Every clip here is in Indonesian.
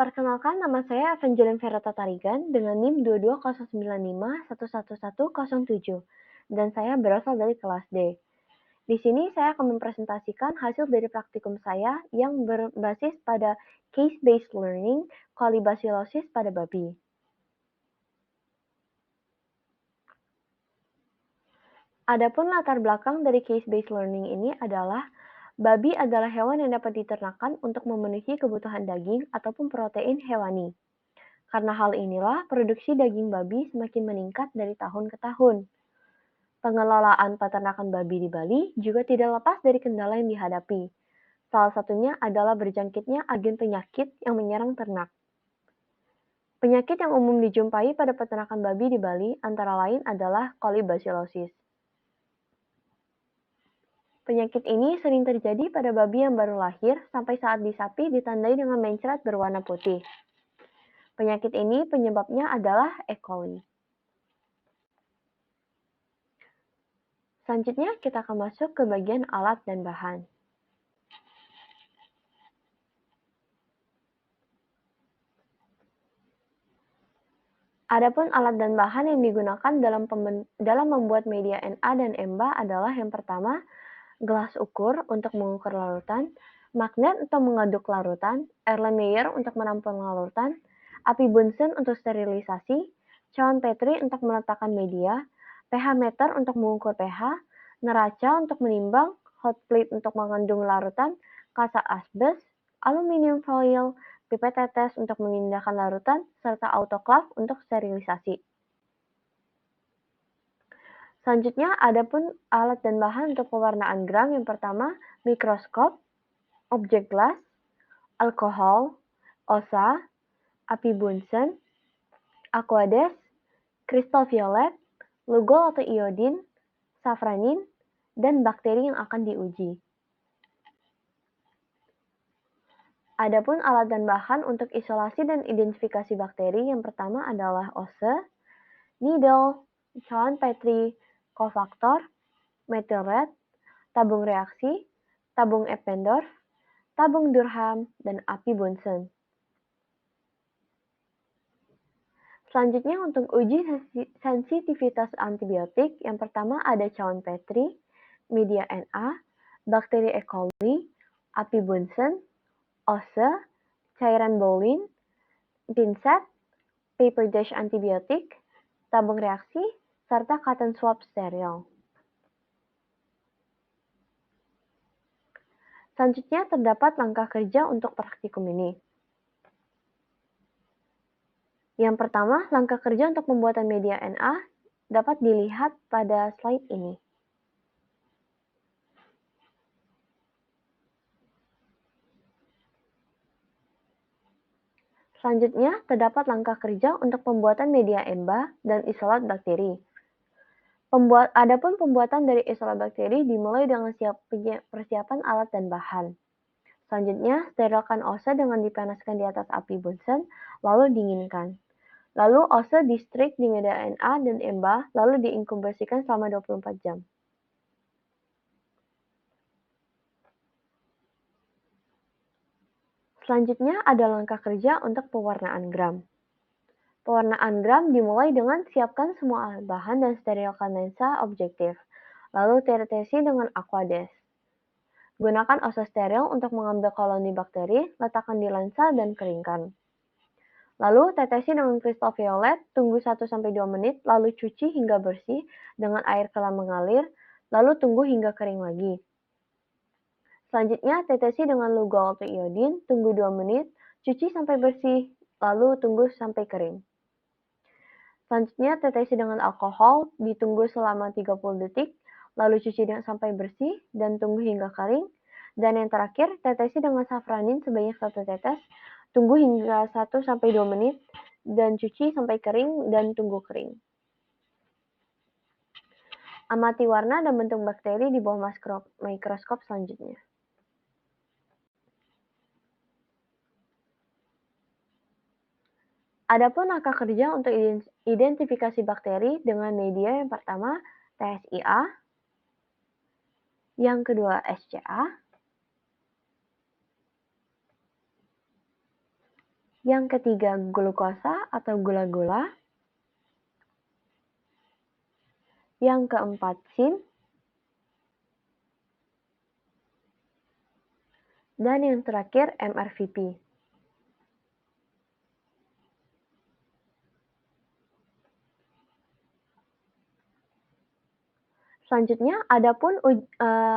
Perkenalkan, nama saya Evangeline Verata Tarigan dengan NIM 2209511107 dan saya berasal dari kelas D. Di sini saya akan mempresentasikan hasil dari praktikum saya yang berbasis pada case-based learning kolibasilosis pada babi. Adapun latar belakang dari case-based learning ini adalah babi adalah hewan yang dapat diternakan untuk memenuhi kebutuhan daging ataupun protein hewani. Karena hal inilah, produksi daging babi semakin meningkat dari tahun ke tahun. Pengelolaan peternakan babi di Bali juga tidak lepas dari kendala yang dihadapi. Salah satunya adalah berjangkitnya agen penyakit yang menyerang ternak. Penyakit yang umum dijumpai pada peternakan babi di Bali antara lain adalah kolibasilosis. Penyakit ini sering terjadi pada babi yang baru lahir sampai saat disapi ditandai dengan mencret berwarna putih. Penyakit ini penyebabnya adalah E. coli. Selanjutnya kita akan masuk ke bagian alat dan bahan. Adapun alat dan bahan yang digunakan dalam membuat media Na dan Mba adalah yang pertama, gelas ukur untuk mengukur larutan, magnet untuk mengaduk larutan, Erlenmeyer untuk menampung larutan, api Bunsen untuk sterilisasi, cawan Petri untuk meletakkan media, pH meter untuk mengukur pH, neraca untuk menimbang, hot plate untuk mengandung larutan, kaca asbes, aluminium foil, pipet tetes untuk memindahkan larutan, serta autoclave untuk sterilisasi. Selanjutnya, adapun alat dan bahan untuk pewarnaan gram yang pertama, mikroskop, objek gelas, alkohol, osa, api Bunsen, aqueous, kristal violet, lugol atau iodin, safranin, dan bakteri yang akan diuji. Adapun alat dan bahan untuk isolasi dan identifikasi bakteri yang pertama adalah ose, needle, cawan Petri, kofaktor, methyl red, tabung reaksi, tabung Eppendorf, tabung Durham, dan api Bunsen. Selanjutnya untuk uji sensitivitas antibiotik, yang pertama ada cawan Petri, media Na, bakteri E. coli, api Bunsen, ose, cairan bowlin, pinset, paper dish antibiotik, tabung reaksi, serta cotton swab steril. Selanjutnya terdapat langkah kerja untuk praktikum ini. Yang pertama, langkah kerja untuk pembuatan media Na dapat dilihat pada slide ini. Selanjutnya, terdapat langkah kerja untuk pembuatan media Mba dan isolat bakteri. Adapun pembuatan dari isolat bakteri dimulai dengan persiapan alat dan bahan. Selanjutnya, sterilkan ose dengan dipanaskan di atas api Bunsen, lalu dinginkan. Lalu ose di-strik di media Na dan Mba, lalu diinkubasikan selama 24 jam. Selanjutnya ada langkah kerja untuk pewarnaan gram. Pewarnaan gram dimulai dengan siapkan semua alat bahan dan sterilkan lensa objektif, lalu tetesi dengan aqueous. Gunakan ose steril untuk mengambil koloni bakteri, letakkan di lensa dan keringkan. Lalu tetesi dengan kristal violet, tunggu 1-2 menit, lalu cuci hingga bersih dengan air kelam mengalir, lalu tunggu hingga kering lagi. Selanjutnya, tetesi dengan lugol atau iodin, tunggu 2 menit, cuci sampai bersih, lalu tunggu sampai kering. Selanjutnya, tetesi dengan alkohol, ditunggu selama 30 detik, lalu cuci sampai bersih, dan tunggu hingga kering. Dan yang terakhir, tetesi dengan safranin sebanyak 1 tetes, tunggu hingga 1-2 menit, dan cuci sampai kering, dan tunggu kering. Amati warna dan bentuk bakteri di bawah mikroskop selanjutnya. Adapun langkah kerja untuk identifikasi bakteri dengan media yang pertama TSIA, yang kedua SCA, Yang ketiga, glukosa atau gula-gula. Yang keempat, SIM. Dan yang terakhir, MRVP. Selanjutnya, adapun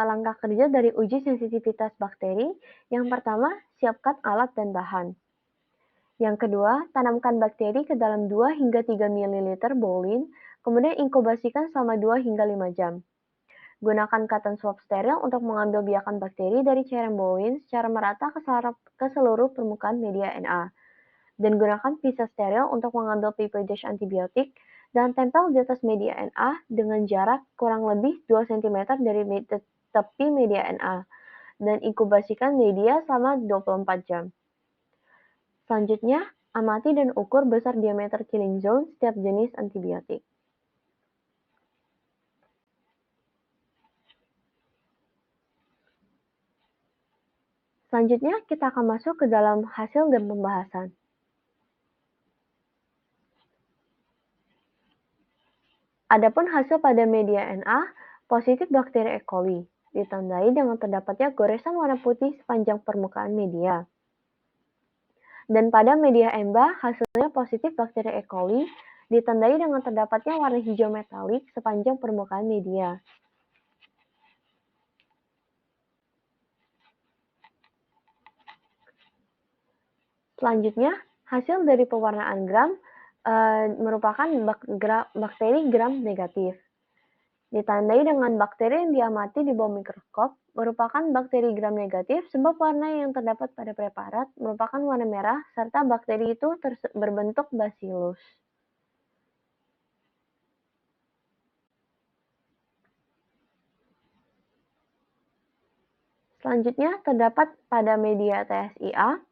langkah kerja dari uji sensitivitas bakteri. Yang pertama, siapkan alat dan bahan. Yang kedua, tanamkan bakteri ke dalam 2 hingga 3 ml bowlin, kemudian inkubasikan selama 2 hingga 5 jam. Gunakan cotton swab steril untuk mengambil biakan bakteri dari cairan bowlin secara merata ke seluruh permukaan media NA. Dan gunakan pisau steril untuk mengambil paper dish antibiotik dan tempel di atas media NA dengan jarak kurang lebih 2 cm dari tepi media NA dan inkubasikan media selama 24 jam. Selanjutnya, amati dan ukur besar diameter killing zone setiap jenis antibiotik. Selanjutnya, kita akan masuk ke dalam hasil dan pembahasan. Adapun hasil pada media NA, positif bakteri E. coli, ditandai dengan terdapatnya goresan warna putih sepanjang permukaan media. Dan pada media EMBA, hasilnya positif bakteri E. coli, ditandai dengan terdapatnya warna hijau metalik sepanjang permukaan media. Selanjutnya, hasil dari pewarnaan gram merupakan bakteri gram negatif. Ditandai dengan bakteri yang diamati di bawah mikroskop merupakan bakteri gram negatif sebab warna yang terdapat pada preparat merupakan warna merah serta bakteri itu berbentuk bacillus. Selanjutnya terdapat pada media TSIA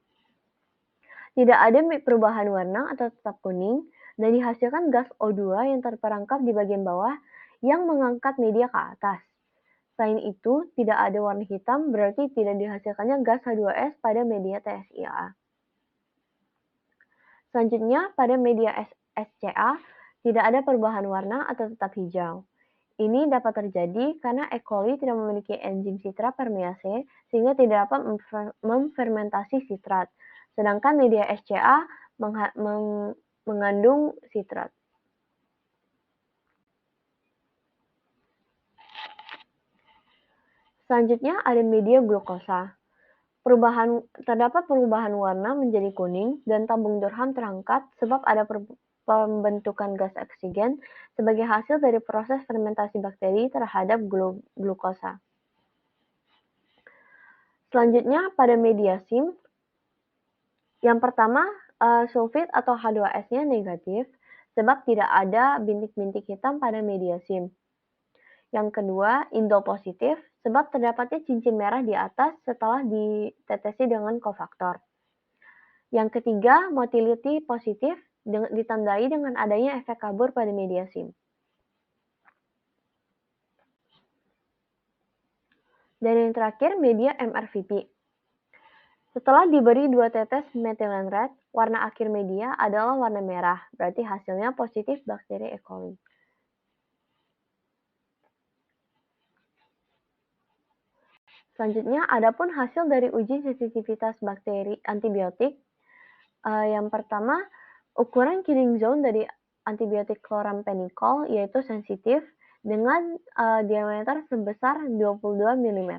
tidak ada perubahan warna atau tetap kuning dan dihasilkan gas O2 yang terperangkap di bagian bawah yang mengangkat media ke atas. Selain itu, tidak ada warna hitam berarti tidak dihasilkannya gas H2S pada media TSIA. Selanjutnya, pada media SCA tidak ada perubahan warna atau tetap hijau. Ini dapat terjadi karena E. coli tidak memiliki enzim citra permease sehingga tidak dapat memfermentasi sitrat, sedangkan media SCA mengandung sitrat. Selanjutnya ada media glukosa. Terdapat perubahan warna menjadi kuning dan tabung Durham terangkat sebab ada pembentukan gas oksigen sebagai hasil dari proses fermentasi bakteri terhadap glukosa. Selanjutnya pada media SIM, yang pertama sulfit atau H2S-nya negatif sebab tidak ada bintik-bintik hitam pada media SIM. Yang kedua, indol positif sebab terdapatnya cincin merah di atas setelah ditetesi dengan kofaktor. Yang ketiga, motility positif ditandai dengan adanya efek kabur pada media SIM. Dan yang terakhir, media MRVP. Setelah diberi 2 tetes methylene red, warna akhir media adalah warna merah, berarti hasilnya positif bakteri E. coli. Selanjutnya, adapun hasil dari uji sensitivitas bakteri antibiotik. Yang pertama, ukuran killing zone dari antibiotik chloramphenicol yaitu sensitif dengan diameter sebesar 22 mm.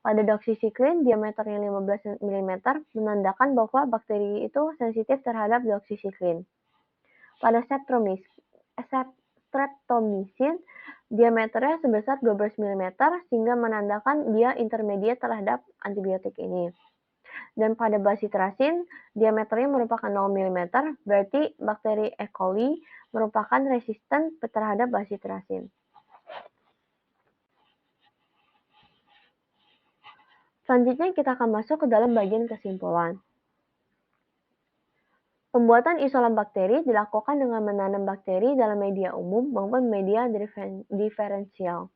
Pada doxycycline, diameternya 15 mm menandakan bahwa bakteri itu sensitif terhadap doxycycline. Pada streptomycin, diameternya sebesar 12 mm sehingga menandakan dia intermediate terhadap antibiotik ini. Dan pada basitracin, diameternya merupakan 0 mm, berarti bakteri E. coli merupakan resisten terhadap basitracin. Selanjutnya kita akan masuk ke dalam bagian kesimpulan. Pembuatan isolan bakteri dilakukan dengan menanam bakteri dalam media umum maupun media diferensial.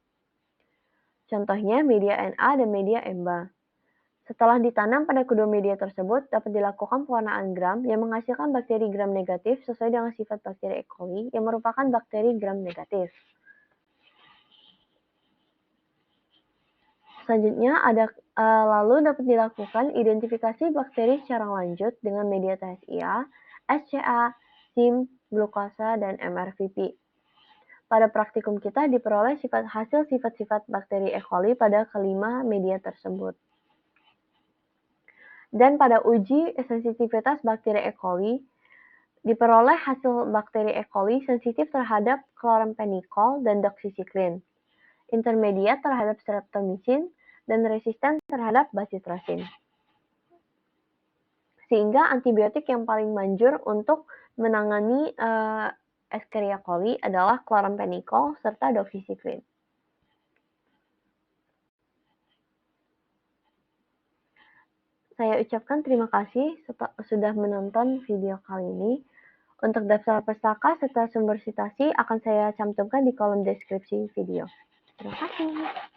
Contohnya media NA dan media EMBA. Setelah ditanam pada kedua media tersebut, dapat dilakukan pewarnaan gram yang menghasilkan bakteri gram negatif sesuai dengan sifat bakteri E. coli yang merupakan bakteri gram negatif. Selanjutnya lalu dapat dilakukan identifikasi bakteri secara lanjut dengan media TSIA, SCA, SIM, glukosa, dan MRVP. Pada praktikum kita diperoleh hasil sifat-sifat bakteri E. coli pada kelima media tersebut. Dan pada uji sensitivitas bakteri E. coli, diperoleh hasil bakteri E. coli sensitif terhadap chloramphenicol dan doxycycline, intermediat terhadap streptomycin, dan resisten terhadap bacitracin. Sehingga antibiotik yang paling manjur untuk menangani Escherichia coli adalah chloramphenicol serta doxycycline. Saya ucapkan terima kasih sudah menonton video kali ini. Untuk daftar pustaka serta sumber citasi akan saya cantumkan di kolom deskripsi video. Terima kasih.